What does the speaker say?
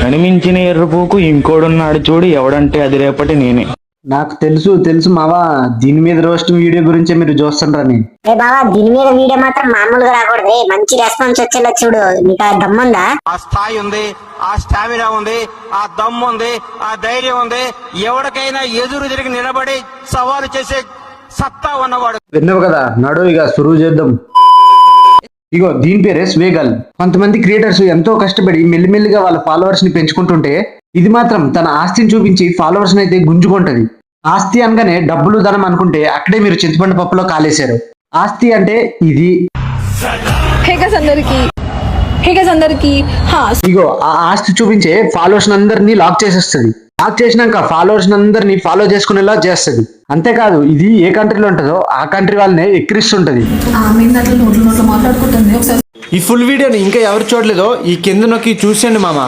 నన్ను మించిన ఎర్రపోకు ఇంకోడున్నాడు చూడు, ఎవడంటే అది రేపటి నేనే. నాకు తెలుసు తెలుసు మావా, దీని మీద రోస్ట్ వీడియో గురించే మీరు చూస్తుండ్రని. ఏ బావా, దీని మీద వీడియో మాత్రం మామూలుగా రాకూడదు, మంచి రెస్పాన్స్ వచ్చేలా చూడు. నీకు ఆ దమ్ముందా? ఆ స్థాయి ఉంది, ఆ స్టామినా ఉంది, ఆ దమ్ము ఉంది, ఆ ధైర్యం ఉంది. ఎవరికైనా ఎదురు తిరిగి నిలబడి సవాలు చేసే సత్తా ఉన్నవాడు. విన్నావు కదా, నడు ఇక సురువు చేద్దాం. ఇగో దీని పేరే స్వేగల్. కొంతమంది క్రియేటర్స్ ఎంతో కష్టపడి మెల్లిమెల్లిగా వాళ్ళ ఫాలోవర్స్ ని పెంచుకుంటుంటే, ఇది మాత్రం తన ఆస్తిని చూపించి ఫాలోవర్స్ ని అయితే గుంజుకుంటది. ఆస్తి అనగానే డబ్బులు ధనం అనుకుంటే అక్కడే మీరు చింతపండు పప్పులో కాలేశారు. ఆస్తి అంటే ఇది. ఇగో ఆ ఆస్తి చూపించే ఫాలోవర్స్ అందరినీ లాక్ చేసేస్తుంది. లాక్ చేసినాక ఫాలోవర్స్ అందరినీ ఫాలో చేసుకునేలా చేస్తుంది. అంతేకాదు, ఇది ఏ కంట్రీలో ఉంటుందో ఆ కంట్రీ వాళ్ళనే ఎక్కిరిస్తుంటది. ఈ ఫుల్ వీడియోని ఇంకా ఎవరు చూడలేదో ఈ కింద నొక్కి చూసేయండి మామ.